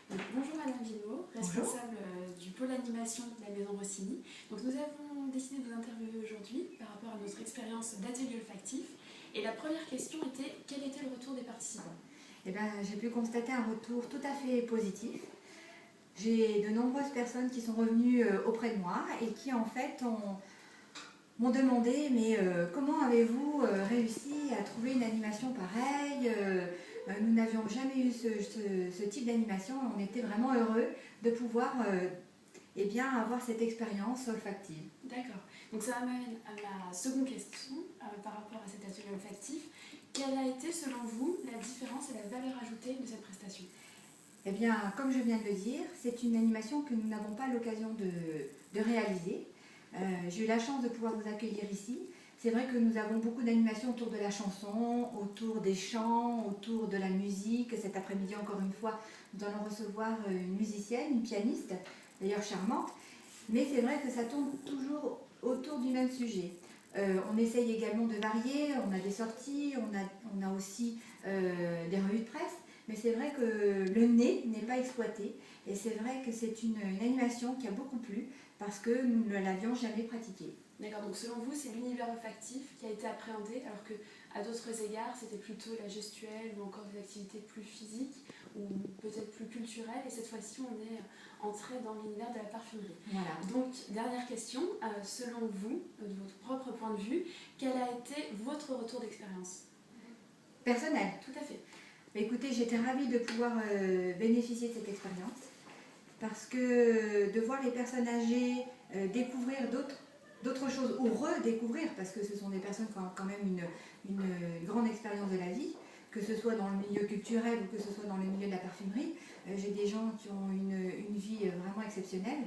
Donc, bonjour Madame Guillemot, responsable du pôle animation de la Maison Rossini. Donc, nous avons décidé de vous interviewer aujourd'hui par rapport à notre expérience d'atelier olfactif. Et la première question était, quel était le retour des participants? Eh bien, j'ai pu constater un retour tout à fait positif. J'ai de nombreuses personnes qui sont revenues auprès de moi et qui en fait m'ont demandé mais comment avez-vous réussi à trouver une animation pareille. Nous n'avions jamais eu ce type d'animation. On était vraiment heureux de pouvoir eh bien, avoir cette expérience olfactive. D'accord. Donc ça m'amène à ma seconde question par rapport à cet atelier olfactif. Quelle a été selon vous la différence et la valeur ajoutée de cette prestation? Eh bien, comme je viens de le dire, c'est une animation que nous n'avons pas l'occasion de réaliser. J'ai eu la chance de pouvoir vous accueillir ici. C'est vrai que nous avons beaucoup d'animations autour de la chanson, autour des chants, autour de la musique. Cet après-midi, encore une fois, nous allons recevoir une musicienne, une pianiste, d'ailleurs charmante. Mais c'est vrai que ça tourne toujours autour du même sujet. On essaye également de varier, on a des sorties, on a aussi des revues de presse. Mais c'est vrai que le nez n'est pas exploité et c'est vrai que c'est une animation qui a beaucoup plu parce que nous ne l'avions jamais pratiquée. D'accord, donc selon vous, c'est l'univers olfactif qui a été appréhendé alors qu'à d'autres égards, c'était plutôt la gestuelle ou encore des activités plus physiques ou peut-être plus culturelles et cette fois-ci, on est entré dans l'univers de la parfumerie. Voilà. Donc, dernière question, selon vous, de votre propre point de vue, quel a été votre retour d'expérience? Personnel. Tout à fait. Écoutez, j'étais ravie de pouvoir bénéficier de cette expérience parce que de voir les personnes âgées découvrir d'autres choses ou redécouvrir, parce que ce sont des personnes qui ont quand même une grande expérience de la vie, que ce soit dans le milieu culturel ou que ce soit dans le milieu de la parfumerie. J'ai des gens qui ont une vie vraiment exceptionnelle.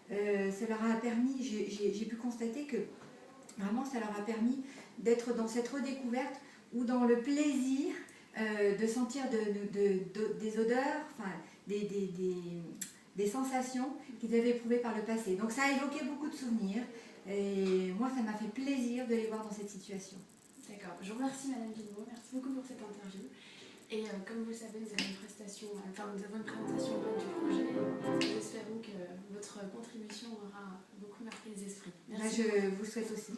Ça leur a permis, j'ai pu constater que vraiment ça leur a permis d'être dans cette redécouverte ou dans le plaisir de sentir des odeurs, enfin, des sensations qu'ils avaient éprouvées par le passé. Donc ça a évoqué beaucoup de souvenirs et moi ça m'a fait plaisir de les voir dans cette situation. D'accord, je vous remercie Madame Guillemot, merci beaucoup pour cette interview. Et comme vous le savez, nous avons une présentation du projet. Nous espérons que votre contribution aura beaucoup marqué les esprits. Merci. Je vous souhaite aussi.